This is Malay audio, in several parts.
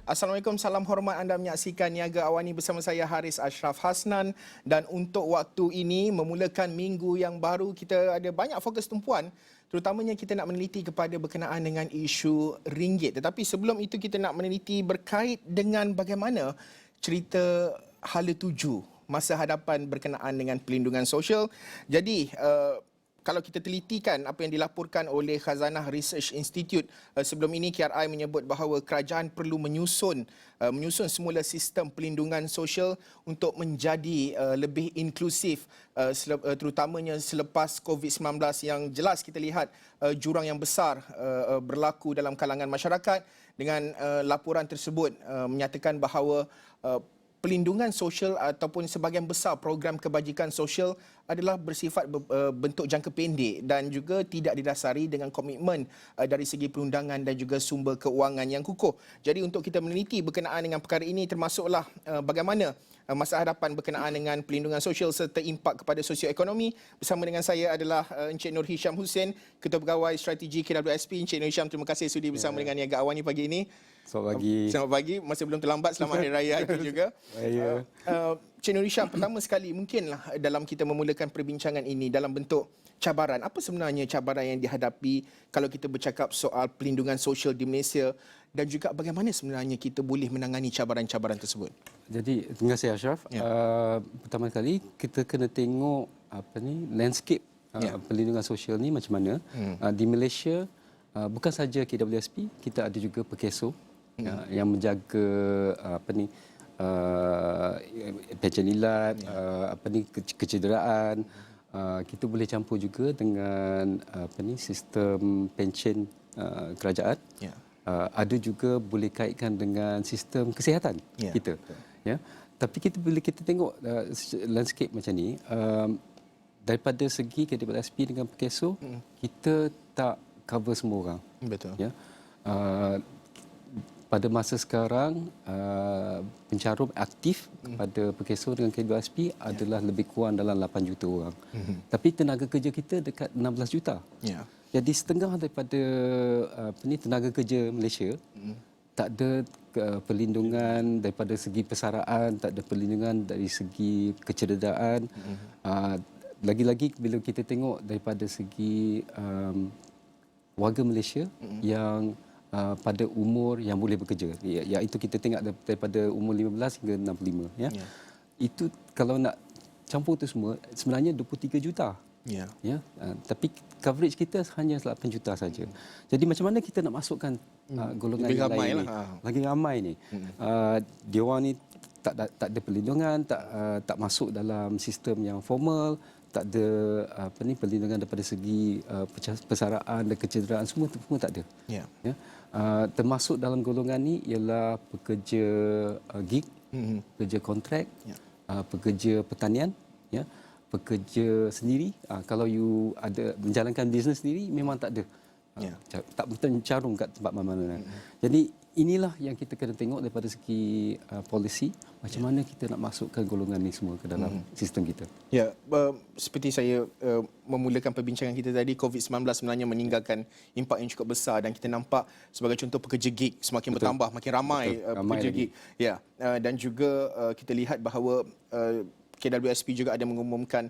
Assalamualaikum, salam hormat, anda menyaksikan Niaga Awani bersama saya Haris Ashraf Hasnan, dan untuk waktu ini memulakan minggu yang baru kita ada banyak fokus tumpuan, terutamanya kita nak meneliti kepada berkenaan dengan isu ringgit. Tetapi sebelum itu kita nak meneliti berkait dengan bagaimana cerita hala tuju masa hadapan berkenaan dengan pelindungan sosial. Jadi kalau kita telitikan apa yang dilaporkan oleh Khazanah Research Institute, sebelum ini KRI menyebut bahawa kerajaan perlu menyusun semula sistem pelindungan sosial untuk menjadi lebih inklusif, terutamanya selepas COVID-19 yang jelas kita lihat jurang yang besar berlaku dalam kalangan masyarakat. Dengan laporan tersebut menyatakan bahawa pelindungan sosial ataupun sebahagian besar program kebajikan sosial adalah bersifat bentuk jangka pendek dan juga tidak didasari dengan komitmen dari segi perundangan dan juga sumber keuangan yang kukuh. Jadi untuk kita meneliti berkenaan dengan perkara ini, termasuklah bagaimana masa hadapan berkenaan dengan pelindungan sosial serta impak kepada sosioekonomi, bersama dengan saya adalah Encik Nur Hisham Hussein, Ketua Pegawai Strategi KWSP. Encik Nur Hisham, terima kasih sudi bersama dengan Niaga Awani pagi ini. Selamat pagi. Selamat pagi. Masih belum terlambat. Selamat Hari Raya juga. Encik Nur Hisham, pertama sekali mungkinlah dalam kita memulakan perbincangan ini dalam bentuk cabaran. Apa sebenarnya cabaran yang dihadapi kalau kita bercakap soal pelindungan sosial di Malaysia, dan juga bagaimana sebenarnya kita boleh menangani cabaran-cabaran tersebut? Jadi, terima kasih Ashraf. Pertama kali kita kena tengok landscape pelindungan sosial ni macam mana. Di Malaysia bukan saja KWSP, kita ada juga Perkeso yang menjaga pencen ilat, kecederaan. Kita boleh campur juga dengan sistem pencen kerajaan. Ada juga boleh kaitkan dengan sistem kesihatan kita. Ya. Tapi bila kita tengok landscape macam ni, daripada segi KWSP dengan Perkeso, kita tak cover semua orang. Betul. Ya. Pada masa sekarang, pencarum aktif kepada Perkeso dengan KWSP adalah lebih kurang dalam 8 juta orang. Tapi tenaga kerja kita dekat 16 juta. Jadi setengah daripada tenaga kerja Malaysia tak ada perlindungan daripada segi persaraan, tak ada perlindungan dari segi kecederaan. Lagi-lagi bila kita tengok daripada segi warga Malaysia yang pada umur yang boleh bekerja, iaitu kita tengok daripada umur 15 hingga 65, itu kalau nak campur itu semua sebenarnya 23 juta. Tapi coverage kita hanya 8 juta saja. Jadi macam mana kita nak masukkan golongan yang lain ni? Lagi ramai ni. Dia orang ni tak ada perlindungan, tak masuk dalam sistem yang formal, tak ada perlindungan daripada segi persaraan dan kecederaan, semua tak ada. Termasuk dalam golongan ni ialah pekerja gig, pekerja kontrak, pekerja pertanian, pekerja sendiri. Kalau you ada menjalankan bisnes sendiri, memang tak ada. Tak mencarum kat tempat mana-mana. Jadi inilah yang kita kena tengok daripada segi polisi, macam mana kita nak masukkan golongan ni semua ke dalam sistem kita. Seperti saya memulakan perbincangan kita tadi, COVID-19 sebenarnya meninggalkan impak yang cukup besar, dan kita nampak sebagai contoh pekerja gig semakin bertambah, makin ramai pekerja gig. Dan juga kita lihat bahawa KWSP juga ada mengumumkan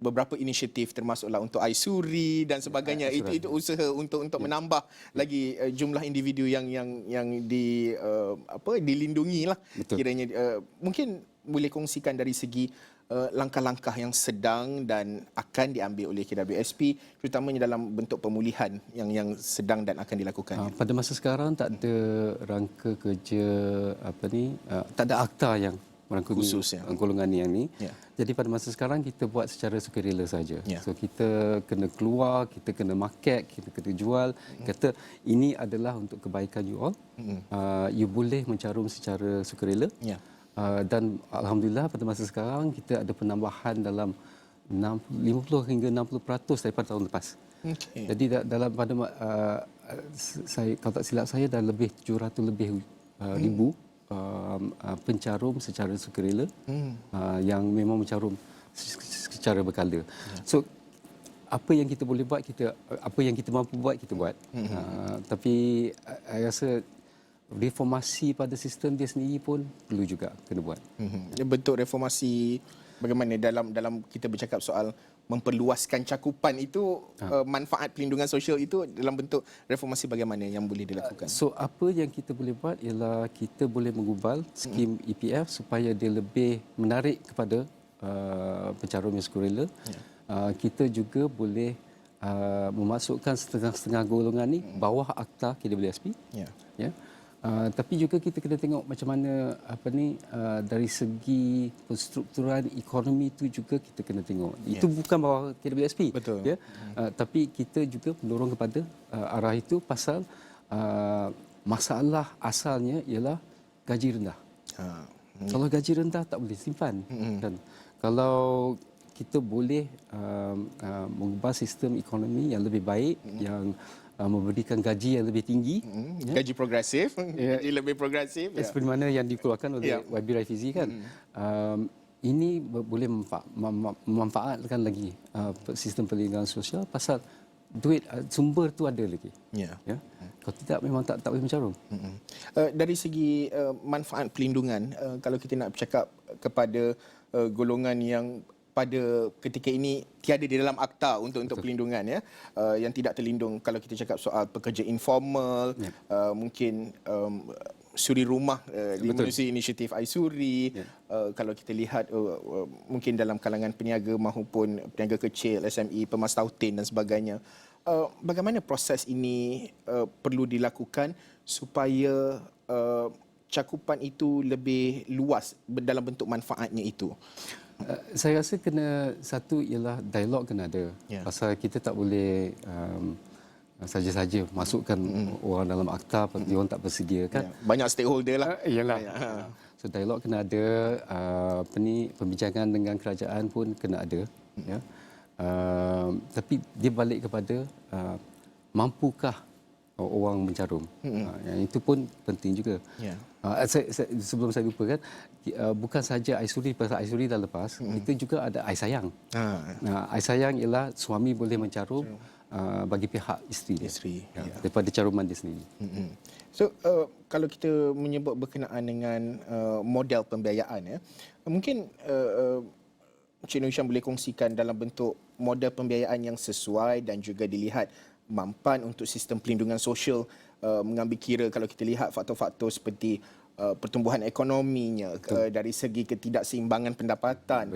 beberapa inisiatif, termasuklah untuk aisuri dan sebagainya. Itu usaha untuk menambah lagi jumlah individu yang dilindungi lah. Kiranya mungkin boleh kongsikan dari segi langkah-langkah yang sedang dan akan diambil oleh KWSP, terutamanya dalam bentuk pemulihan yang sedang dan akan dilakukan. Pada masa sekarang tak ada rangka kerja tak ada akta yang merangkumi golongan yang ni. Jadi pada masa sekarang kita buat secara sukarela saja. So kita kena keluar, kita kena market, kita kena jual. Kata ini adalah untuk kebaikan you all. You boleh mencarum secara sukarela. Dan alhamdulillah pada masa sekarang kita ada penambahan dalam 50 hingga 60% daripada tahun lepas. Jadi dalam pada saya, kalau tak silap saya, dah lebih 700 lebih ribu pencarum secara sukarela yang memang mencarum secara berkala. So apa yang kita boleh buat, apa yang kita mampu buat, kita buat. Tapi saya rasa reformasi pada sistem dia sendiri pun perlu juga kena buat. Bentuk reformasi bagaimana dalam kita bercakap soal memperluaskan cakupan itu, manfaat pelindungan sosial itu dalam bentuk reformasi bagaimana yang boleh dilakukan? So apa yang kita boleh buat ialah kita boleh menggubal skim EPF supaya dia lebih menarik kepada pencarum yang sukarela. Kita juga boleh memasukkan setengah-setengah golongan ni bawah akta KWSP. Ya. Tapi juga kita kena tengok macam mana dari segi penstrukturan ekonomi itu juga kita kena tengok. Itu bukan bawah KWSP. Betul. Ya. Tapi kita juga mendorong kepada arah itu pasal masalah asalnya ialah gaji rendah. Kalau gaji rendah tak boleh simpan. Kan? Kalau kita boleh mengubah sistem ekonomi yang lebih baik, yang memberikan gaji yang lebih tinggi, gaji progresif, gaji lebih progresif, seperti mana yang dikeluarkan oleh YB Raifizi kan. Ini boleh memanfaatkan lagi sistem perlindungan sosial pasal duit sumber tu ada lagi. Ya. Kalau tidak memang tak boleh mencarum. Dari segi manfaat pelindungan, kalau kita nak bercakap kepada golongan yang pada ketika ini tiada di dalam akta untuk pelindungan, ya, yang tidak terlindung, kalau kita cakap soal pekerja informal, mungkin suri rumah di menerusi inisiatif iSuri, kalau kita lihat mungkin dalam kalangan peniaga maupun peniaga kecil, SME, pemas tautin dan sebagainya. Bagaimana proses ini perlu dilakukan supaya cakupan itu lebih luas dalam bentuk manfaatnya itu? Saya rasa satu ialah dialog kena ada. Pasal kita tak boleh saja-saja masukkan orang dalam akta, dia orang tak bersedia kan. Banyak stakeholder lah. Iyalah. So dialog kena ada, pembincangan dengan kerajaan pun kena ada. Ya. Tapi dia balik kepada mampukah orang mencarum. Yang itu pun penting juga. Sebelum saya lupa kan, bukan saja iSuri, pasal iSuri dah lepas, kita juga ada iSayang. iSayang ialah suami boleh mencarum bagi pihak isteri daripada caruman dia sendiri. So kalau kita menyebut berkenaan dengan model pembiayaan, ya, mungkin Encik Nur Hisham boleh kongsikan dalam bentuk model pembiayaan yang sesuai dan juga dilihat mampan untuk sistem pelindungan sosial, mengambil kira kalau kita lihat faktor-faktor seperti pertumbuhan ekonominya, dari segi ketidakseimbangan pendapatan,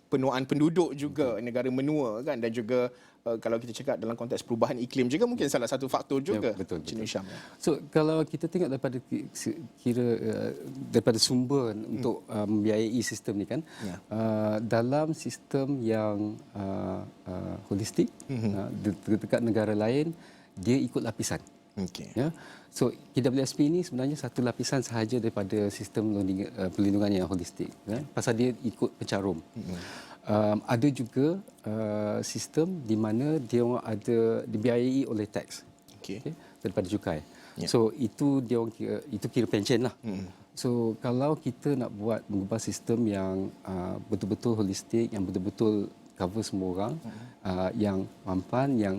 penuaan penduduk juga, negara menua kan, dan juga kalau kita cakap dalam konteks perubahan iklim juga mungkin salah satu faktor juga. Betul. Hisham. So kalau kita tengok daripada sumber untuk membiayai sistem ni kan, dalam sistem yang holistik, dekat negara lain dia ikut lapisan. Ya. So KWSP ini sebenarnya satu lapisan sahaja daripada sistem perlindungan yang holistik, ya? Pasal dia ikut pencarum. Ada juga sistem di mana dia orang ada dibiayai oleh teks, daripada cukai. So itu dia orang kira pension lah. So kalau kita nak mengubah sistem yang betul-betul holistik, yang betul-betul cover semua orang, yang mampan, yang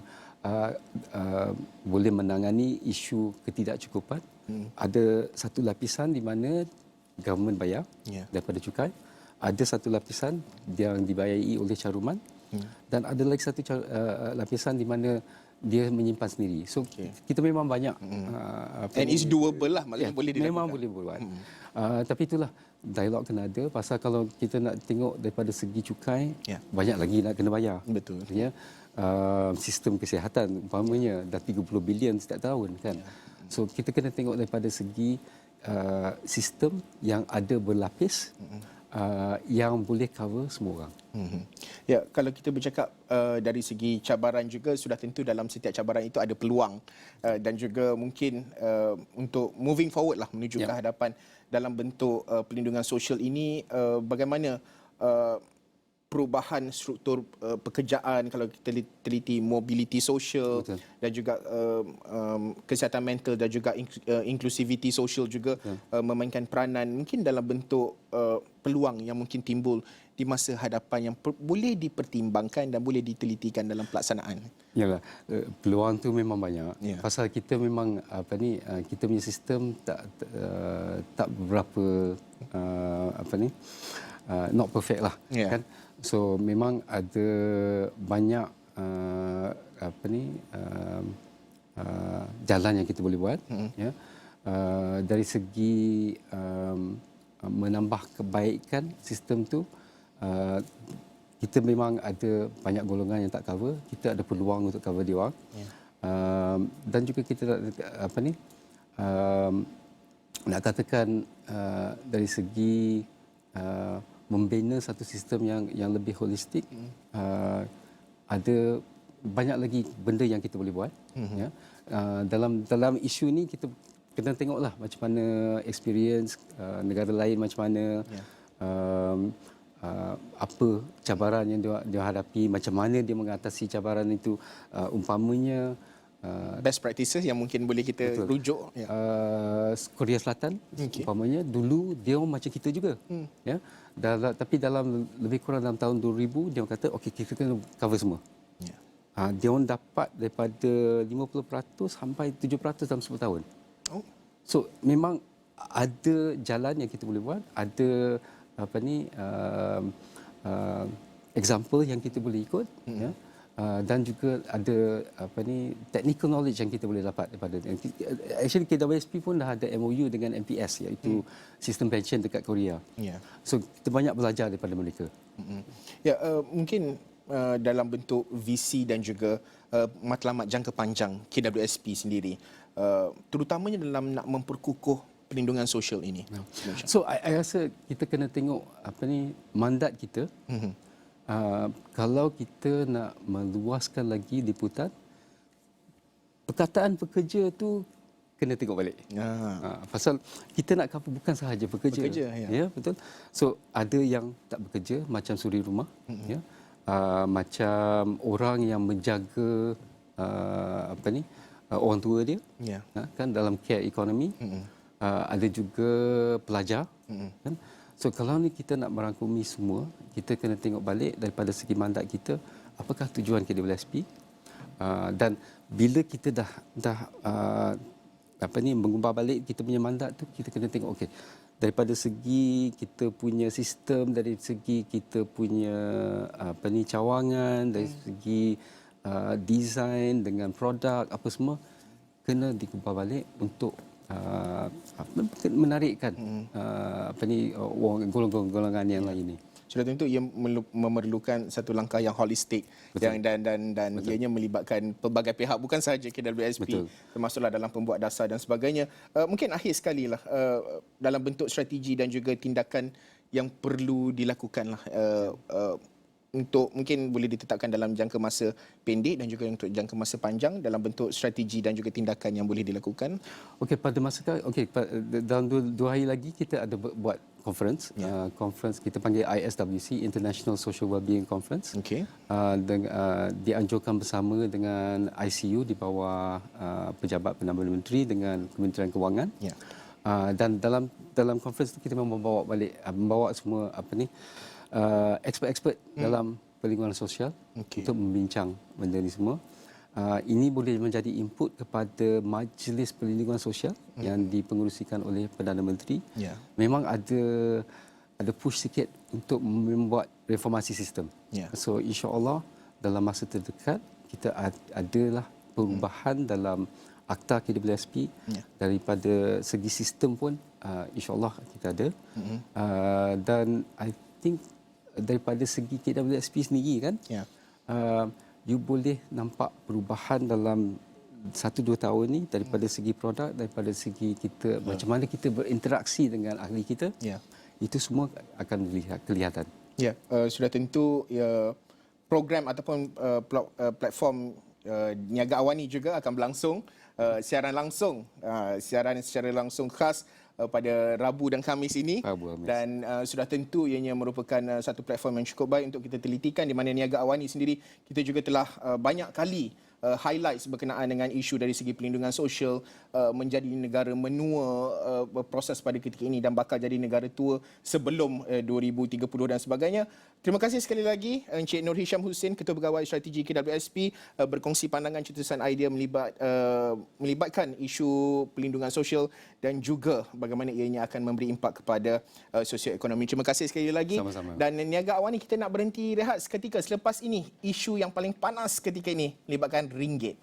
boleh menangani isu ketidakcukupan, ada satu lapisan di mana government bayar daripada cukai. Ada satu lapisan yang dibayari oleh caruman, dan ada lagi satu lapisan di mana dia menyimpan sendiri. So kita memang banyak. And it's doable lah, maksudnya boleh dilakukan. Memang boleh buat. Tapi itulah, dialog kena ada. Pasal kalau kita nak tengok daripada segi cukai, banyak lagi nak kena bayar. Betul. Ya. Sistem kesihatan umpamanya dah 30 bilion setiap tahun kan. So kita kena tengok daripada segi sistem yang ada berlapis, yang boleh cover semua orang. Ya, kalau kita bercakap dari segi cabaran juga, sudah tentu dalam setiap cabaran itu ada peluang, dan juga mungkin untuk moving forward lah menuju ke hadapan dalam bentuk pelindungan sosial ini, bagaimana perubahan struktur pekerjaan, kalau kita teliti mobility sosial, dan juga kesihatan mental dan juga inklusiviti sosial juga memainkan peranan mungkin dalam bentuk peluang yang mungkin timbul di masa hadapan yang boleh dipertimbangkan dan boleh ditelitikan dalam pelaksanaan? Yalah, peluang tu memang banyak. Ya. Pasal kita memang kita punya sistem tak berapa not perfect lah, Ya. kan. So memang ada banyak jalan yang kita boleh buat, ya. Dari segi menambah kebaikan sistem tu, kita memang ada banyak golongan yang tak cover, kita ada peluang untuk cover dia orang. Ya. Dan juga kita nak katakan dari segi membina satu sistem yang lebih holistik, ada banyak lagi benda yang kita boleh buat. Ya. Dalam isu ni kita kena tengoklah macam mana experience negara lain macam mana. Ya. Apa cabaran yang dia hadapi, macam mana dia mengatasi cabaran itu, umpamanya Best practices yang mungkin boleh kita rujuk. Ya. Korea Selatan, umpamanya dulu dia orang macam kita juga, ya. Tapi dalam lebih kurang dalam tahun 2000 dia orang kata okey, kita kena cover semua. Ya. Dia orang dapat daripada 50% sampai 7% dalam 10 tahun. Oh. So memang ada jalan yang kita boleh buat, ada example yang kita boleh ikut, ya. Dan juga ada technical knowledge yang kita boleh dapat daripada. Actually KWSP pun dah ada MOU dengan MPS, iaitu sistem pension dekat Korea. Ya. So kita banyak belajar daripada mereka. Ya, mungkin dalam bentuk VC dan juga matlamat jangka panjang KWSP sendiri, terutamanya dalam nak memperkukuh perlindungan sosial ini. So I rasa kita kena tengok mandat kita. Kalau kita nak meluaskan lagi liputan, perkataan pekerja tu kena tengok balik. Pasal kita nak cover bukan sahaja pekerja. Ya, betul. So ada yang tak bekerja, macam suri rumah, ya. Macam orang yang menjaga orang tua dia, kan, dalam care economy. Ada juga pelajar, kan. So kalau ni kita nak merangkumi semua, kita kena tengok balik daripada segi mandat kita, apakah tujuan KWSP, dan bila kita dah mengubah balik kita punya mandat tu, kita kena tengok okey, daripada segi kita punya sistem, dari segi kita punya cawangan, dari segi design dengan produk apa semua kena dikubah balik untuk menarikkan golongan yang lain ni. Sudah tentu ia memerlukan satu langkah yang holistik. Betul. dan ianya melibatkan pelbagai pihak, bukan sahaja KWSP. Betul. Termasuklah dalam pembuat dasar dan sebagainya. Mungkin akhir sekali lah, dalam bentuk strategi dan juga tindakan yang perlu dilakukan lah, untuk mungkin boleh ditetapkan dalam jangka masa pendek dan juga untuk jangka masa panjang, dalam bentuk strategi dan juga tindakan yang boleh dilakukan. Okey, dalam 2 hari lagi kita ada buat conference. Conference kita panggil ISWC, International Social Wellbeing Conference. Okey. Dianjurkan bersama dengan ICU di bawah Pejabat Perdana Menteri dengan Kementerian Kewangan. Ya. Dan dalam conference itu kita membawa semua expert-expert dalam perlindungan sosial untuk membincang benda ni semua. Ini boleh menjadi input kepada Majlis Perlindungan Sosial yang dipengerusikan oleh Perdana Menteri. Ya. Memang ada push sikit untuk membuat reformasi sistem. Ya. So insya-Allah dalam masa terdekat kita adalah perubahan dalam Akta KWSP. Daripada segi sistem pun insya-Allah kita ada. Dan I think daripada segi KWSP sendiri, kan, you boleh nampak perubahan dalam 1-2 tahun ni daripada segi produk, daripada segi kita macam mana kita berinteraksi dengan ahli kita. Itu semua akan kelihatan. Ya, sudah tentu program ataupun platform Niaga Awani juga akan berlangsung siaran secara langsung khas pada Rabu dan Khamis ini. Dan sudah tentu ianya merupakan satu platform yang cukup baik untuk kita telitikan, di mana Niaga Awani sendiri kita juga telah banyak kali highlights berkenaan dengan isu dari segi pelindungan sosial, menjadi negara menua proses pada ketika ini dan bakal jadi negara tua sebelum 2030 dan sebagainya. Terima kasih sekali lagi Encik Nur Hisham Hussein, Ketua Pegawai Strategi KWSP, berkongsi pandangan cetusan idea melibatkan isu pelindungan sosial dan juga bagaimana ianya akan memberi impak kepada sosioekonomi. Terima kasih sekali lagi. Sama-sama. Dan Niaga Awani, kita nak berhenti rehat seketika. Selepas ini, isu yang paling panas ketika ini melibatkan ringgit.